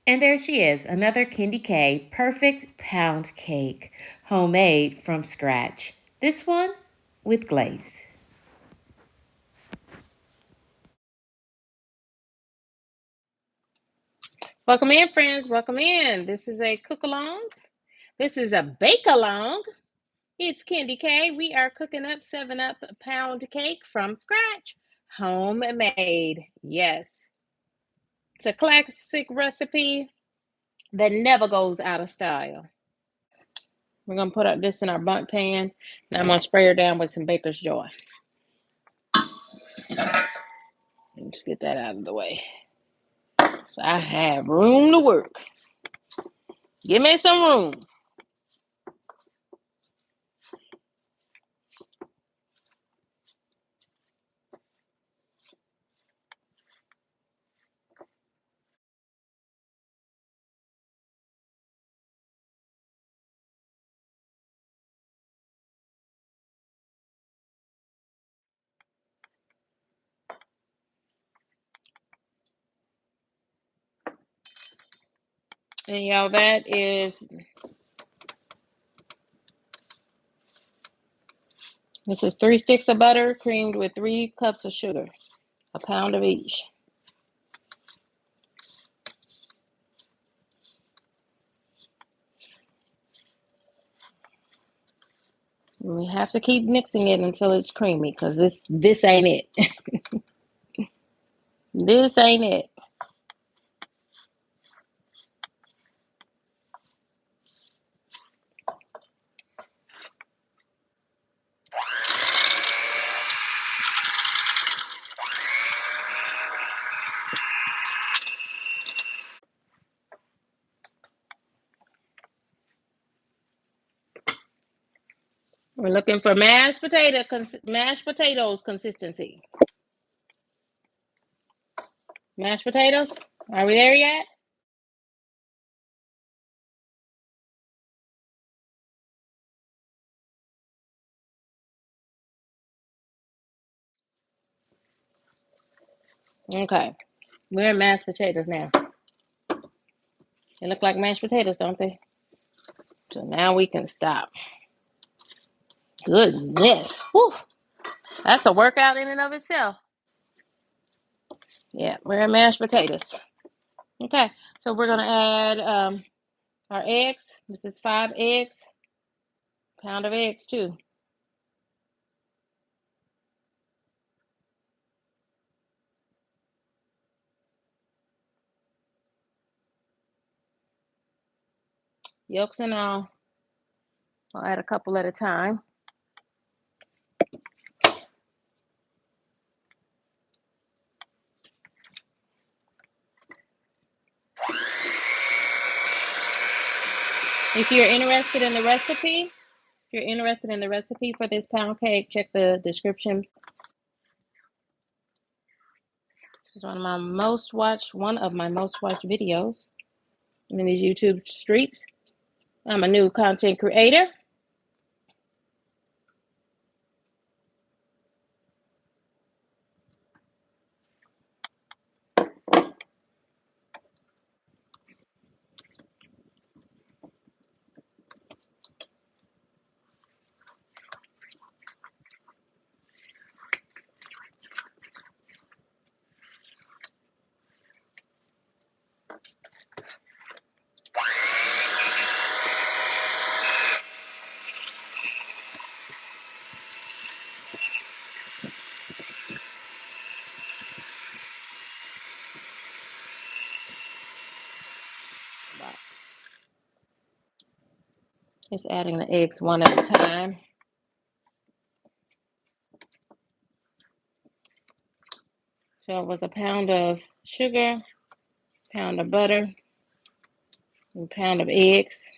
And there she is, another KendyK perfect pound cake, homemade from scratch. This one with glaze. Welcome in, friends. Welcome in. This is a cook along. This is a bake along. It's KendyK. We are cooking up 7-Up pound cake from scratch, homemade. Yes, it's a classic recipe that never goes out of style. We're going to put this in our bundt pan, and I'm going to spray her down with some Baker's Joy. Just get that out of the way. So I have room to work. Give me some room. And y'all, this is 3 sticks of butter creamed with 3 cups of sugar, a pound of each. And we have to keep mixing it until it's creamy, because this ain't it. This ain't it. We're looking for mashed potatoes consistency. Mashed potatoes? Are we there yet? Okay. We're in mashed potatoes now. They look like mashed potatoes, don't they? So now we can stop. Goodness. Whew. That's a workout in and of itself. Yeah, we're in mashed potatoes. Okay, so we're going to add our eggs. This is 5 eggs. Pound of eggs, too. Yolks and all. I'll add a couple at a time. If you're interested in the recipe for this pound cake, check the description. This is one of my most watched videos in these YouTube streets. I'm a new content creator. Just adding the eggs one at a time. So it was a pound of sugar, pound of butter, and a pound of eggs.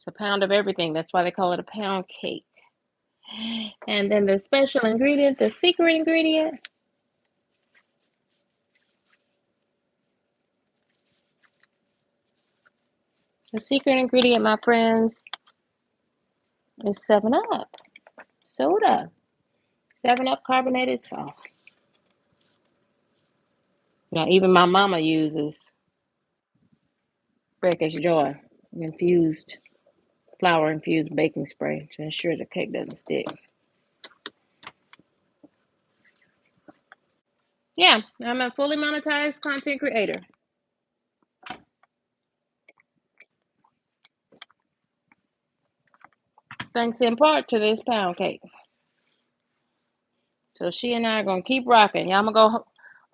It's a pound of everything. That's why they call it a pound cake. And then the special ingredient, the secret ingredient. The secret ingredient, my friends, is 7-Up soda. 7-Up carbonated soda. Now, even my mama uses Breakfast Joy infused, flour infused baking spray to ensure the cake doesn't stick. Yeah, I'm a fully monetized content creator. Thanks in part to this pound cake. So she and I are going to keep rocking. Y'all, I'm going to go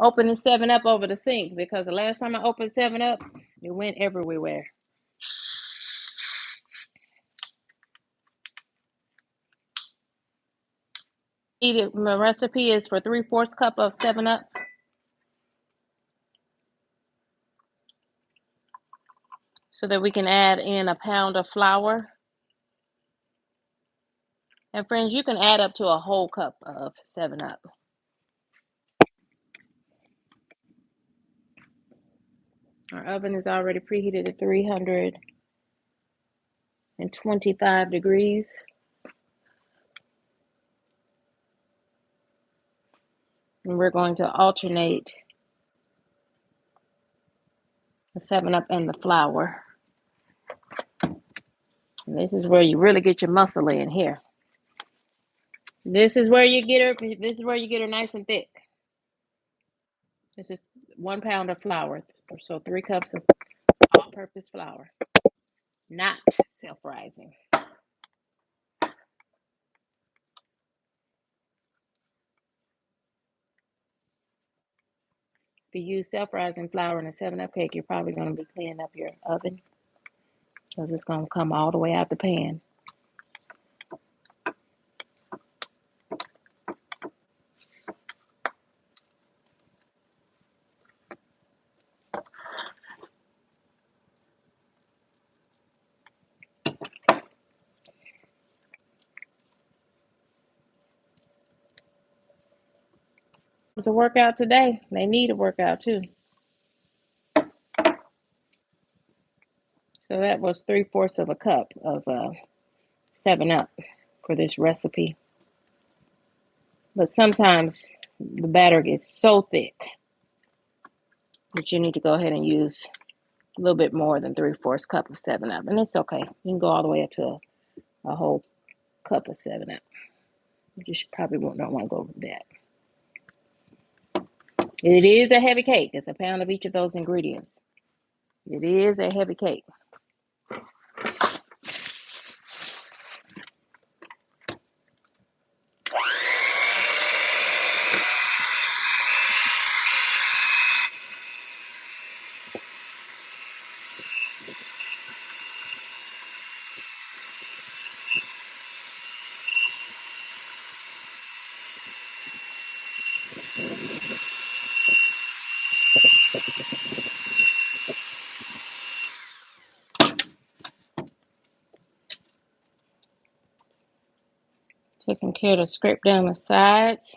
open the 7-Up over the sink because the last time I opened 7-Up, it went everywhere. My recipe is for 3/4 cup of 7-Up. So that we can add in a pound of flour. And friends, you can add up to a whole cup of 7-Up. Our oven is already preheated at 325 degrees. And we're going to alternate the 7-Up and the flour. And this is where you really get your muscle in here. This is where you get her. This is where you get her nice and thick. This is 1 pound of flour, so 3 cups of all-purpose flour, not self-rising. If you use self-rising flour in a 7-Up cake, you're probably going to be cleaning up your oven because it's going to come all the way out the pan. It's a workout today. They need a workout too. So that was 3/4 of a cup of 7-Up for this recipe. But sometimes the batter gets so thick that you need to go ahead and use a little bit more than 3/4 cup of 7-Up. And it's okay. You can go all the way up to a whole cup of 7-Up. You just probably don't want to go over that. It is a heavy cake. It's a pound of each of those ingredients. It is a heavy cake. Taking care to scrape down the sides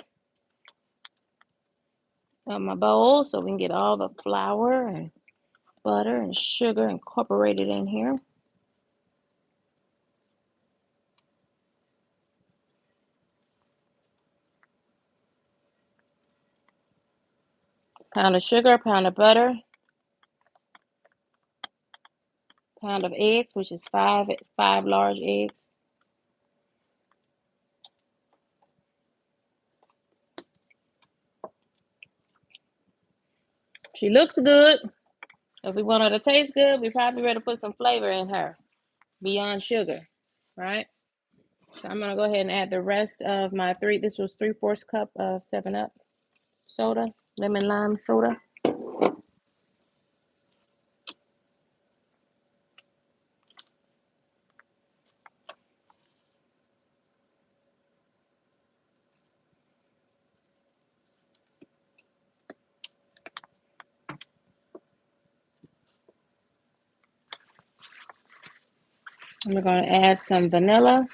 of my bowl so we can get all the flour and butter and sugar incorporated in here. Pound of sugar, pound of butter, pound of eggs, which is five large eggs. She looks good. If we want her to taste good, we probably better put some flavor in her beyond sugar, right? So I'm gonna go ahead and add the rest of my this was 3/4 cup of 7-Up soda, lemon lime soda. And we're going to add some vanilla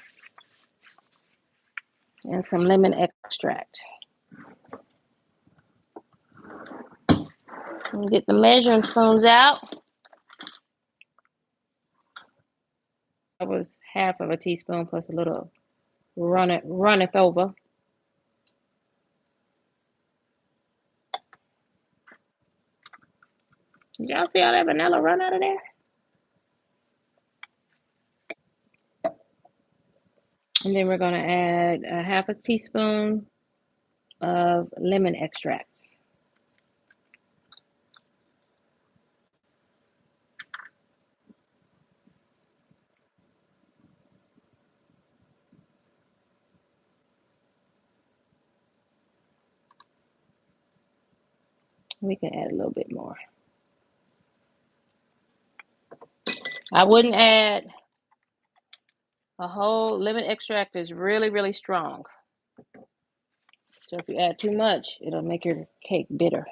and some lemon extract. And get the measuring spoons out. That was half of a teaspoon plus a little runneth over. Did y'all see all that vanilla run out of there? And then we're going to add a half a teaspoon of lemon extract. We can add a little bit more. I wouldn't add a whole lemon extract is really, really strong. So if you add too much, it'll make your cake bitter.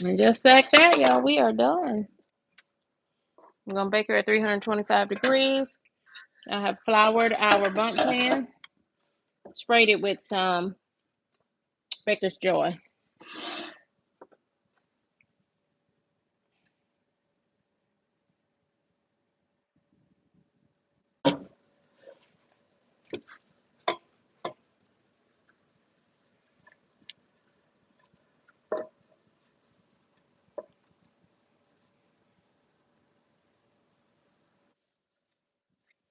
And just like that, y'all, we are done. We're going to bake her at 325 degrees. I have floured our bundt pan, sprayed it with some Baker's Joy.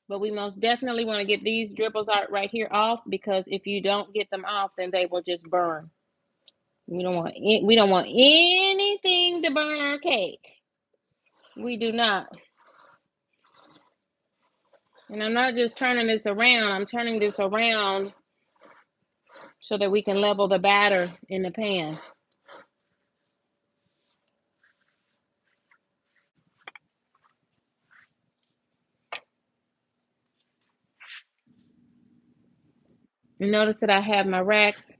But we most definitely want to get these dribbles out right here off, because if you don't get them off, then they will just burn. We don't want anything to burn our cake. We do not. And I'm not just turning this around. I'm turning this around so that we can level the batter in the pan. You notice that I have my racks.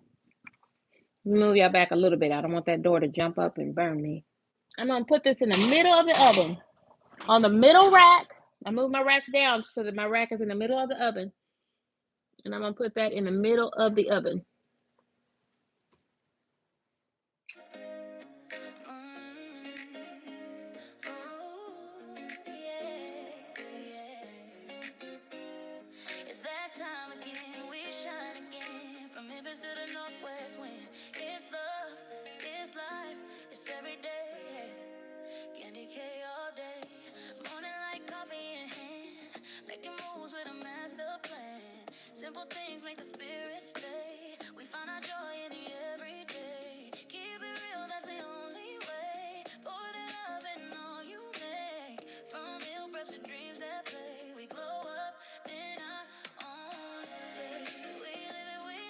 Move y'all back a little bit. I don't want that door to jump up and burn me. I'm going to put this in the middle of the oven. On the middle rack. I move my rack down so that my rack is in the middle of the oven. And I'm going to put that in the middle of the oven. It's that time again, we shine again. From Memphis to the Northwest wind. It's love, it's life, it's every day. KendyK all day. Morning like coffee in hand. Making moves with a master plan. Simple things make the spirit stay. We find our joy in the everyday. Keep it real, that's the only way. Pour the love in all you make. From meal preps to dreams that play. We glow up in our own way. We live it, we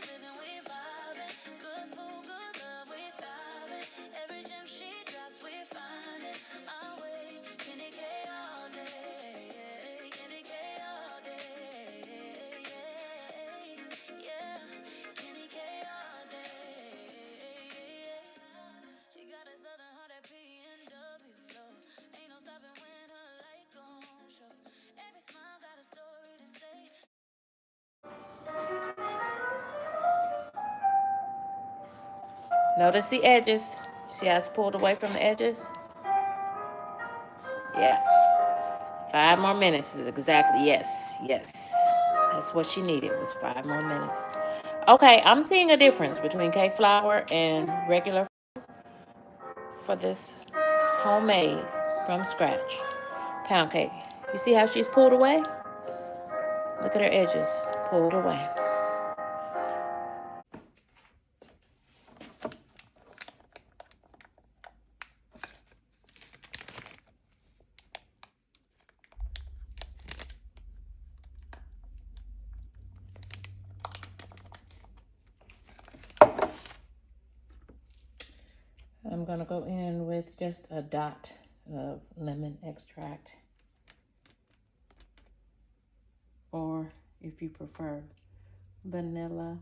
vibing. Good food, good love, we thriving. Every gem she drops, we find it our way. KendyK all day. KendyK all day. Yeah. KendyK all day. She got a southern heart, that PNW flow. Ain't no stopping when her light gon' show. Every smile got a story to say. Notice the edges. See how it's pulled away from the edges? Yeah. 5 more minutes is exactly, yes. That's what she needed, was 5 more minutes. Okay, I'm seeing a difference between cake flour and regular for this homemade from scratch pound cake. You see how she's pulled away? Look at her edges, pulled away. I'm gonna go in with just a dot of lemon extract, or if you prefer vanilla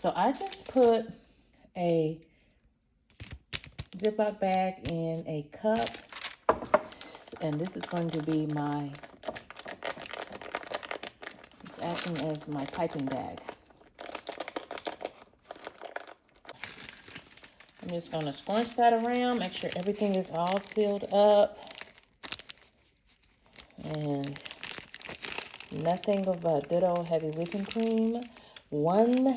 So I just put a Ziploc bag in a cup, and this is going to be it's acting as my piping bag. I'm just going to scrunch that around, make sure everything is all sealed up, and nothing of a good old heavy whipping cream. 1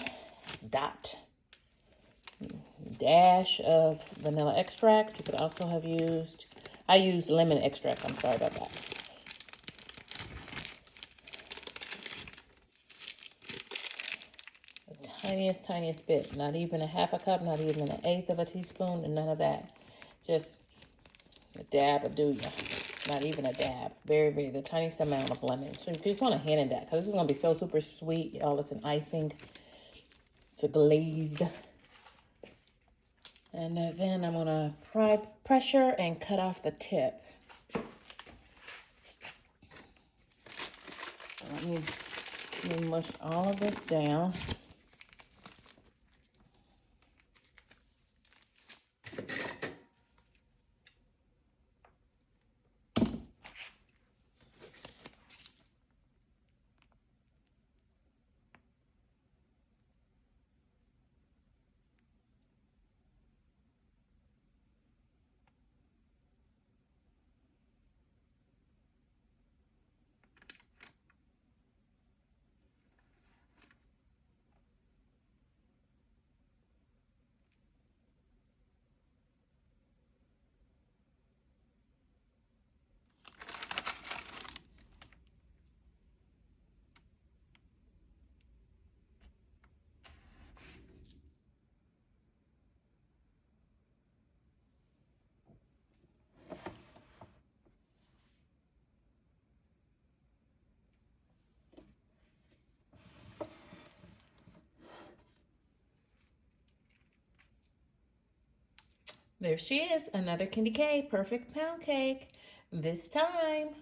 dash of vanilla extract. You could also have used, I used lemon extract. I'm sorry about that. The tiniest bit. Not even a half a cup, not even an eighth of a teaspoon, and none of that. Just a dab of do ya. Not even a dab. Very, the tiniest amount of lemon. So you just want to hand in that, because this is going to be so super sweet. Y'all, it's an icing. It's a glaze. And then I'm going to pressure and cut off the tip. Let me mush all of this down. There she is, another KendyK perfect pound cake. This time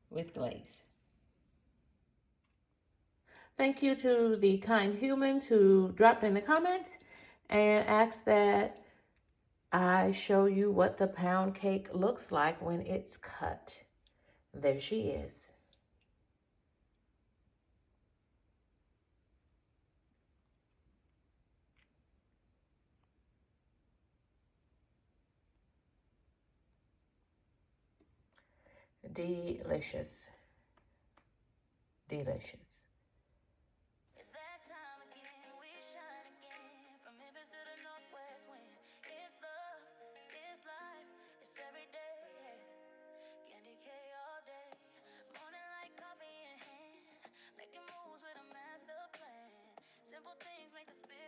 with glaze. Thank you to the kind humans who dropped in the comments and asked that I show you what the pound cake looks like when it's cut. There she is. Delicious. Delicious. It's that time again, we shine again. From Memphis to the Northwest wind. It's love, it's life, it's every day. KendyK all day. Morning like coffee in hand. Making moves with a master plan. Simple things make the spirit